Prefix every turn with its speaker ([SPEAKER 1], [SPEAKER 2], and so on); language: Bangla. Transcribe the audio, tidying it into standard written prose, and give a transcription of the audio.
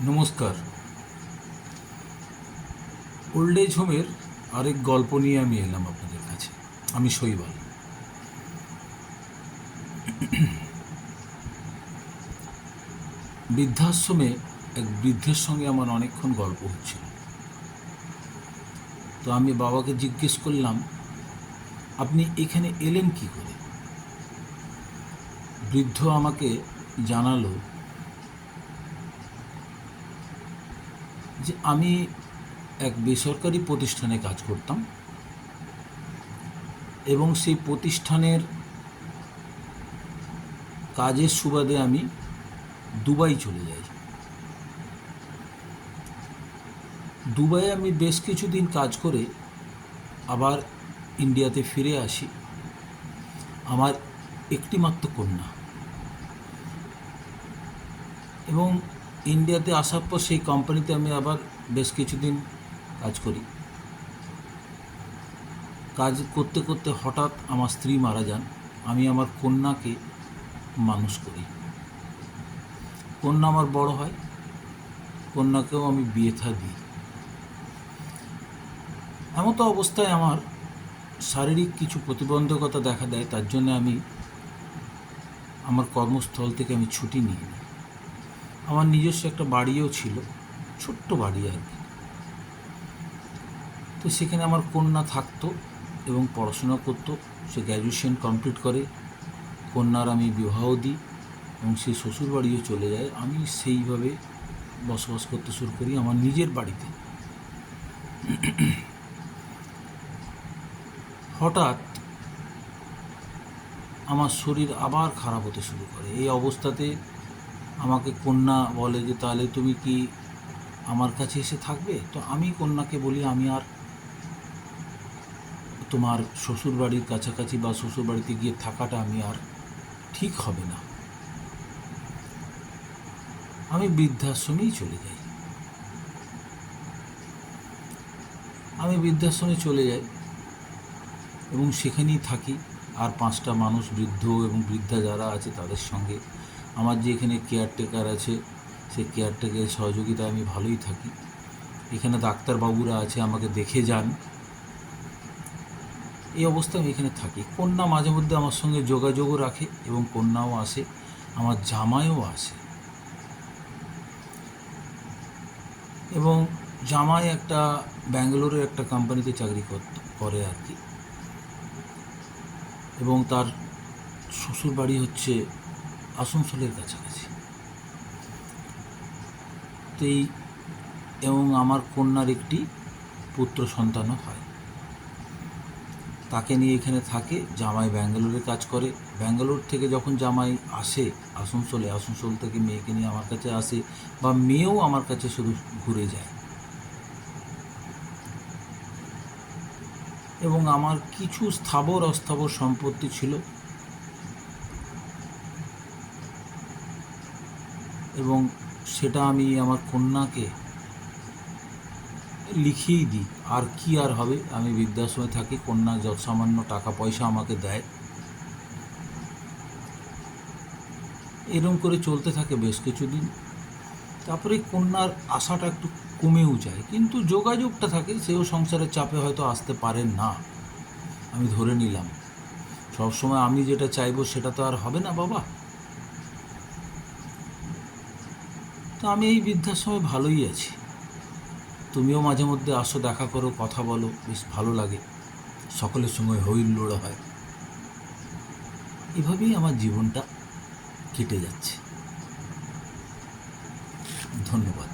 [SPEAKER 1] নমস্কার। ওল্ড এজ হোমের আরেক গল্প নিয়ে আমি এলাম আপনাদের কাছে। আমি শৈবাল। বৃদ্ধাশ্রমে এক বৃদ্ধের সঙ্গে আমার অনেকক্ষণ গল্প হচ্ছিল। তো আমি বাবাকে জিজ্ঞেস করলাম, আপনি এখানে এলেন কি করে? বৃদ্ধ আমাকে জানালো যে আমি এক বেসরকারি প্রতিষ্ঠানে কাজ করতাম এবং সেই প্রতিষ্ঠানের কাজের সুবাদে আমি দুবাই চলে যাই। দুবাইয়ে আমি বেশ কিছুদিন কাজ করে আবার ইন্ডিয়াতে ফিরে আসি। আমার একটিমাত্র কন্যা, এবং ইন্ডিয়াতে আসার পর সেই কোম্পানিতে আমি আবার বেশ কিছুদিন কাজ করি। কাজ করতে করতে হঠাৎ আমার স্ত্রী মারা যান। আমি আমার কন্যাকে মানুষ করি। কন্যা আমার বড় হয়, কন্যাকেও আমি বিয়ে থা দিই। এমতো অবস্থায় আমার শারীরিক কিছু প্রতিবন্ধকতা দেখা দেয়। তার জন্য আমি আমার কর্মস্থল থেকে আমি ছুটি নিই। আমার নিজস্ব একটা বাড়িও ছিল, ছোট্ট বাড়ি আর কি। তো সেখানে আমার কন্যা থাকতো এবং পড়াশোনা করতো। সে গ্র্যাজুয়েশন কমপ্লিট করে। কন্যার আমি বিবাহ দিই এবং সে শ্বশুর বাড়িও চলে যায়। আমি সেইভাবে বসবাস করতে শুরু করি আমার নিজের বাড়িতে। হঠাৎ আমার শরীর আবার খারাপ হতে শুরু করে। এই অবস্থাতে আমাকে কন্যা বলে যে, তাহলে তুমি কি আমার কাছে এসে থাকবে? তো আমি কন্যাকে বলি, আমি আর তোমার শ্বশুর বাড়ির কাছাকাছি বা শ্বশুর বাড়িতে গিয়ে থাকাটা আমি আর ঠিক হবে না। আমি বৃদ্ধাশ্রমেই চলে যাই। আমি বৃদ্ধাশ্রমে চলে যাই এবং সেখানেই থাকি। আর 5টা মানুষ, বৃদ্ধ এবং বৃদ্ধা যারা আছে তাদের সঙ্গে। আমার যে এখানে কেয়ারটেকার আছে, সেই কেয়ারটেকারের সহযোগিতায় আমি ভালোই থাকি। এখানে ডাক্তারবাবুরা আছে, আমাকে দেখে যান। এই অবস্থায় আমি এখানে থাকি। কন্যা মাঝে মধ্যে আমার সঙ্গে যোগাযোগও রাখে এবং কন্যাও আসে, আমার জামাইও আসে। এবং জামাই একটা ব্যাঙ্গালোরের একটা কোম্পানিতে চাকরি করে আর কি, এবং তার শ্বশুর বাড়ি হচ্ছে আসানসোলের কাছাকাছি। তো এবং আমার কন্যার একটি পুত্র সন্তানও হয়। তাকে নিয়ে এখানে থাকে। জামাই ব্যাঙ্গালোরে কাজ করে। ব্যাঙ্গালোর থেকে যখন জামাই আসে আসানসোলে, আসানসোল থেকে মেয়েকে নিয়ে আমার কাছে আসে, বা মেয়েও আমার কাছে শুধু ঘুরে যায়। এবং আমার কিছু স্থাবর অস্থাবর সম্পত্তি ছিল, এবং সেটা আমি আমার কন্যাকে লিখিয়েই দিই। আর কি আর হবে, আমি বৃদ্ধাশ্রমে থাকি, কন্যা যত সামান্য টাকা পয়সা আমাকে দেয়। এরকম করে চলতে থাকে বেশ কিছুদিন। তারপরে কন্যার আশাটা একটু কমেও যায়, কিন্তু যোগাযোগটা থাকে। সেও সংসারের চাপে হয়তো আসতে পারেন না, আমি ধরে নিলাম। সবসময় আমি যেটা চাইবো সেটা তো আর হবে না বাবা। তো আমি এই বৃদ্ধাশ্রমে ভালোই আছি। তুমিও মাঝে মধ্যে আসো, দেখা করো, কথা বলো, বেশ ভালো লাগে। সকলের সঙ্গে হইহুল্লোড় হয়। এভাবেই আমার জীবনটা কেটে যাচ্ছে। ধন্যবাদ।